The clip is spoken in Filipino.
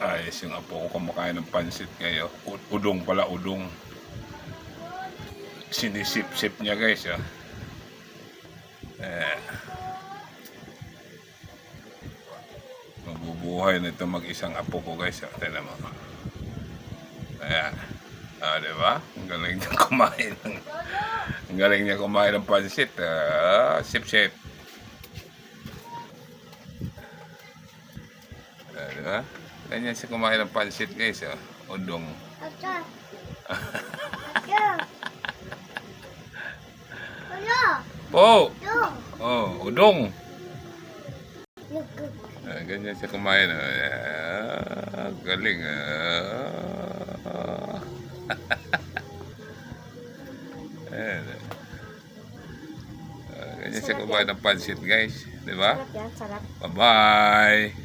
Ayos yung apo ko kumakain ng pansit ngayon. Udong pala, udong. Sinisip-sip niya guys. Oh. Mabubuhay na ito mag-isang apo ko guys. Oh. Tignan mo. Ayan. Diba? Ang galing niya kumain ng... Ang galing niya kumain ng pansit. Sip-sip. Diba? Ganyan siya kumain ng pansit guys. Oh. Udong. Po! Oh, udong. Ganyan siya kumain. Galing. Ganyan siya kumain ng pansit guys. Diba? Sarap yan, sarap. Bye-bye!